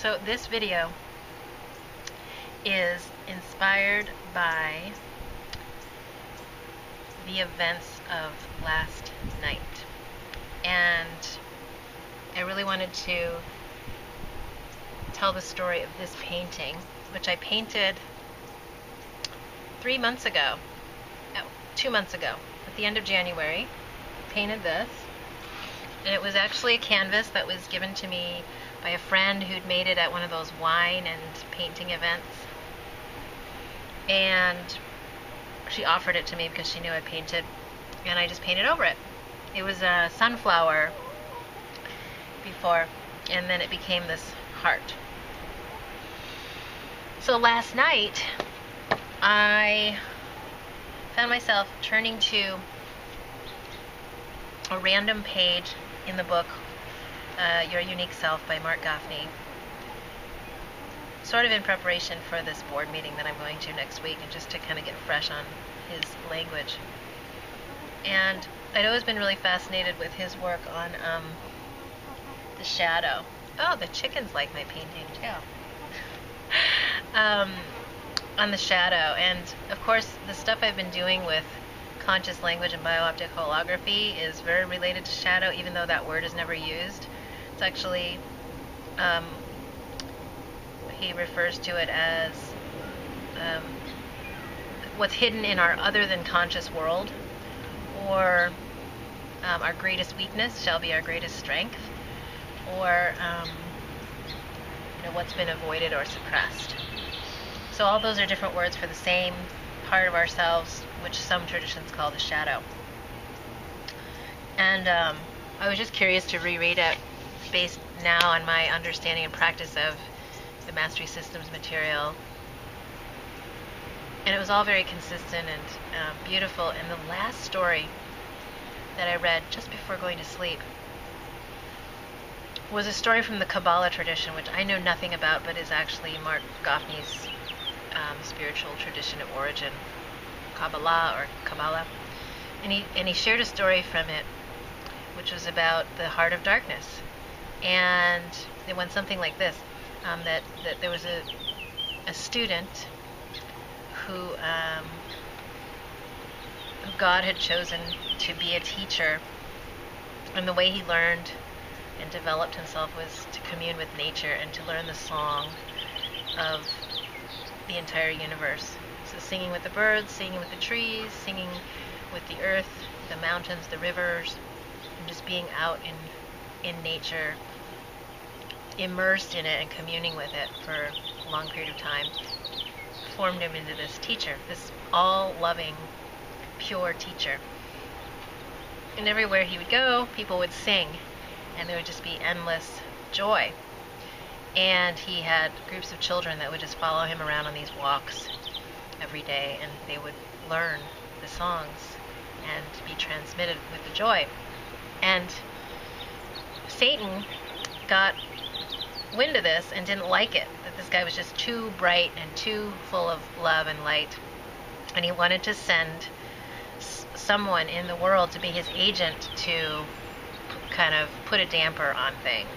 So this video is inspired by the events of last night, and I really wanted to tell the story of this painting, which I painted 2 months ago, at the end of January. Painted this, and it was actually a canvas that was given to me by a friend who'd made it at one of those wine and painting events, and she offered it to me because she knew I painted, and I just painted over it. It was a sunflower before, and then it became this heart. So last night I found myself turning to a random page in the book Your Unique Self by Mark Goffney, sort of in preparation for this board meeting that I'm going to next week, and just to kind of get fresh on his language. And I'd always been really fascinated with his work on the shadow. Oh, the chickens like my painting too. On the shadow, and of course the stuff I've been doing with conscious language and biooptic holography is very related to shadow, even though that word is never used. It's actually, he refers to it as what's hidden in our other than conscious world, or our greatest weakness shall be our greatest strength, or what's been avoided or suppressed. So all those are different words for the same part of ourselves, which some traditions call the shadow. And I was just curious to reread it based now on my understanding and practice of the Mastery Systems material. And it was all very consistent and beautiful. And the last story that I read just before going to sleep was a story from the Kabbalah tradition, which I know nothing about, but is actually Mark Goffney's spiritual tradition of origin, Kabbalah or Kabbalah. And he shared a story from it, which was about the heart of darkness. And it went something like this, that there was a student who God had chosen to be a teacher, and the way he learned and developed himself was to commune with nature and to learn the song of the entire universe. So singing with the birds, singing with the trees, singing with the earth, the mountains, the rivers, and just being out in nature, immersed in it and communing with it for a long period of time, formed him into this teacher, this all-loving, pure teacher. And everywhere he would go, people would sing, and there would just be endless joy. And he had groups of children that would just follow him around on these walks every day, and they would learn the songs and be transmitted with the joy. And Satan got wind of this and didn't like it, that this guy was just too bright and too full of love and light. And he wanted to send someone in the world to be his agent to kind of put a damper on things.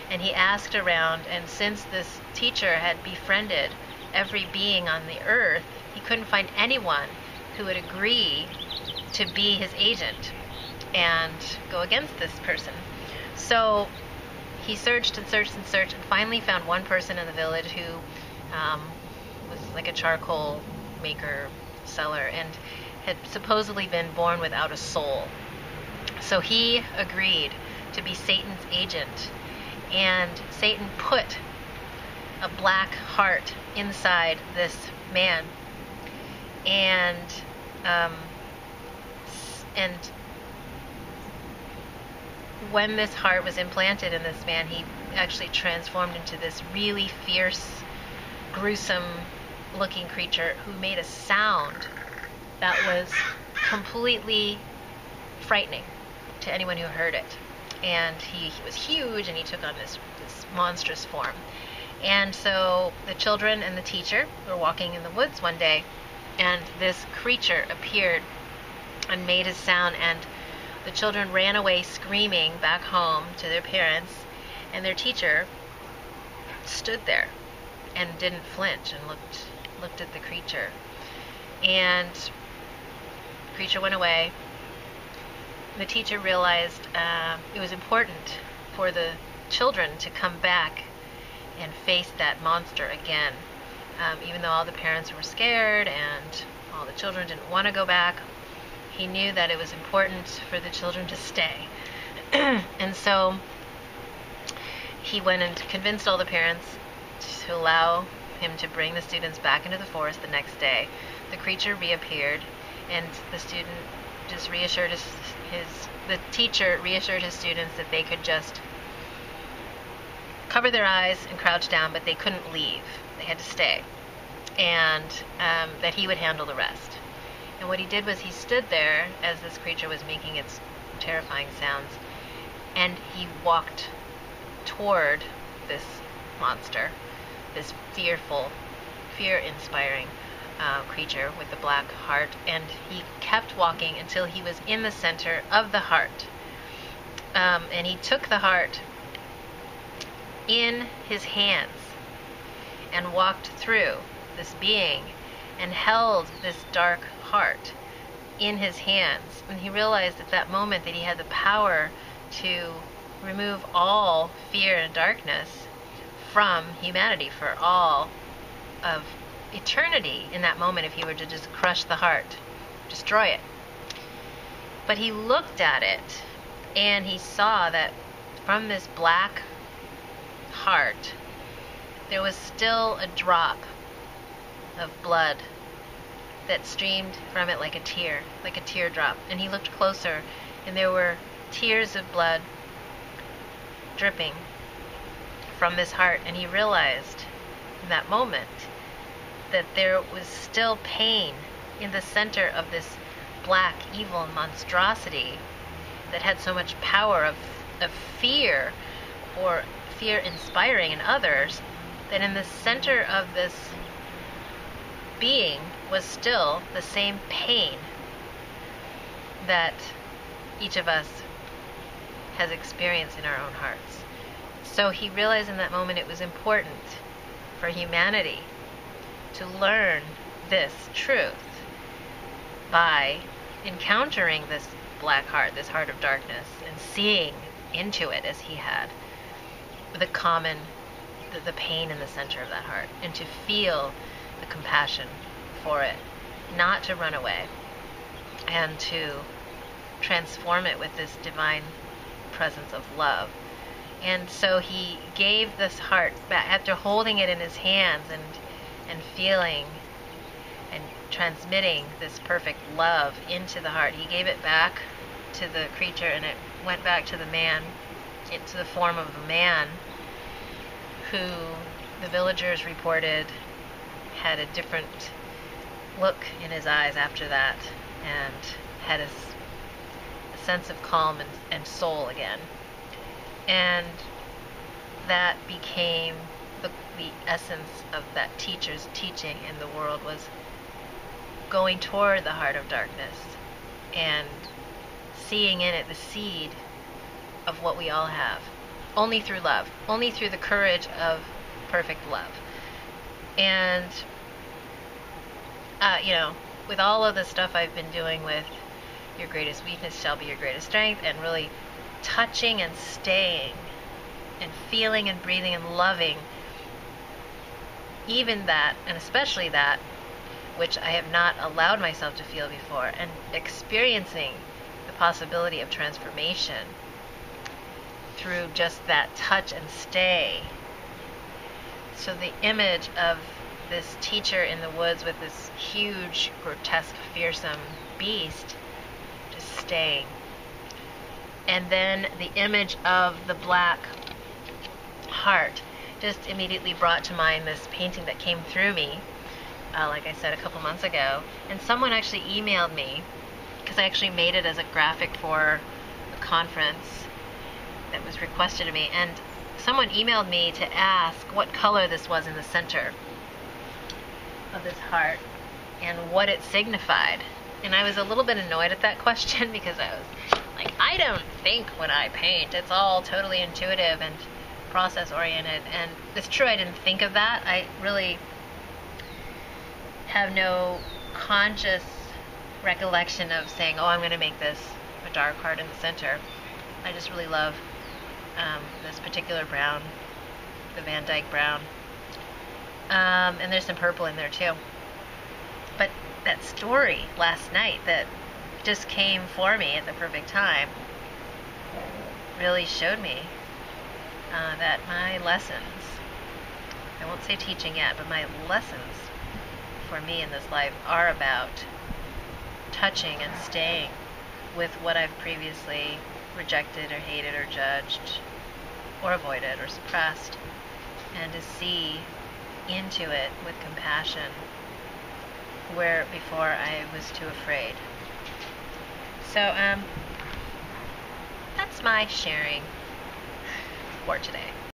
And he asked around, and since this teacher had befriended every being on the earth, he couldn't find anyone who would agree to be his agent and go against this person. So he searched and searched and searched, and finally found one person in the village who was like a charcoal maker, seller, and had supposedly been born without a soul. So he agreed to be Satan's agent, and Satan put a black heart inside this man, and when this heart was implanted in this man, he actually transformed into this really fierce, gruesome looking creature who made a sound that was completely frightening to anyone who heard it. And he was huge, and he took on this monstrous form. And so the children and the teacher were walking in the woods one day, and this creature appeared and made a sound, and the children ran away screaming back home to their parents, and their teacher stood there and didn't flinch and looked at the creature. And the creature went away. The teacher realized it was important for the children to come back and face that monster again. Even though all the parents were scared and all the children didn't want to go back, he knew that it was important for the children to stay. And so he went and convinced all the parents to allow him to bring the students back into the forest the next day. The creature reappeared, and the student just reassured the teacher reassured his students that they could just cover their eyes and crouch down, but they couldn't leave. They had to stay, and that he would handle the rest. And what he did was he stood there as this creature was making its terrifying sounds, and he walked toward this monster, this fearful, fear-inspiring creature with the black heart, and he kept walking until he was in the center of the heart. And he took the heart in his hands and walked through this being and held this dark heart in his hands. And he realized at that moment that he had the power to remove all fear and darkness from humanity for all of eternity in that moment if he were to just crush the heart, destroy it. But he looked at it and he saw that from this black heart there was still a drop of blood that streamed from it like a teardrop. And he looked closer, and there were tears of blood dripping from this heart. And he realized in that moment that there was still pain in the center of this black, evil monstrosity that had so much power of fear, or fear inspiring in others, that in the center of this being was still the same pain that each of us has experienced in our own hearts. So he realized in that moment it was important for humanity to learn this truth by encountering this black heart, this heart of darkness, and seeing into it as he had, the pain in the center of that heart, and to feel the compassion for it, not to run away, and to transform it with this divine presence of love. And so he gave this heart back after holding it in his hands and feeling and transmitting this perfect love into the heart. He gave it back to the creature, and it went back to the man, into the form of a man who the villagers reported had a different look in his eyes after that, and had a sense of calm and soul again. And that became the essence of that teacher's teaching in the world, was going toward the heart of darkness and seeing in it the seed of what we all have, only through love, only through the courage of perfect love. And with all of the stuff I've been doing with your greatest weakness shall be your greatest strength, and really touching and staying and feeling and breathing and loving even that, and especially that which I have not allowed myself to feel before, and experiencing the possibility of transformation through just that touch and stay. So the image of this teacher in the woods with this huge, grotesque, fearsome beast just staying. And then the image of the black heart just immediately brought to mind this painting that came through me, like I said, a couple months ago. And someone actually emailed me, because I actually made it as a graphic for a conference that was requested of me, and someone emailed me to ask what color this was in the center of this heart and what it signified. And I was a little bit annoyed at that question, because I was like, I don't think when I paint, it's all totally intuitive, and process oriented. And it's true, I didn't think of that. I really have no conscious recollection of saying, oh, I'm going to make this a dark heart in the center. I just really love this particular brown, the Van Dyke brown. And there's some purple in there too. But that story last night that just came for me at the perfect time really showed me that my lessons, I won't say teaching yet, but my lessons for me in this life are about touching and staying with what I've previously rejected or hated or judged or avoided or suppressed, and to see into it with compassion where before I was too afraid. So that's my sharing for today.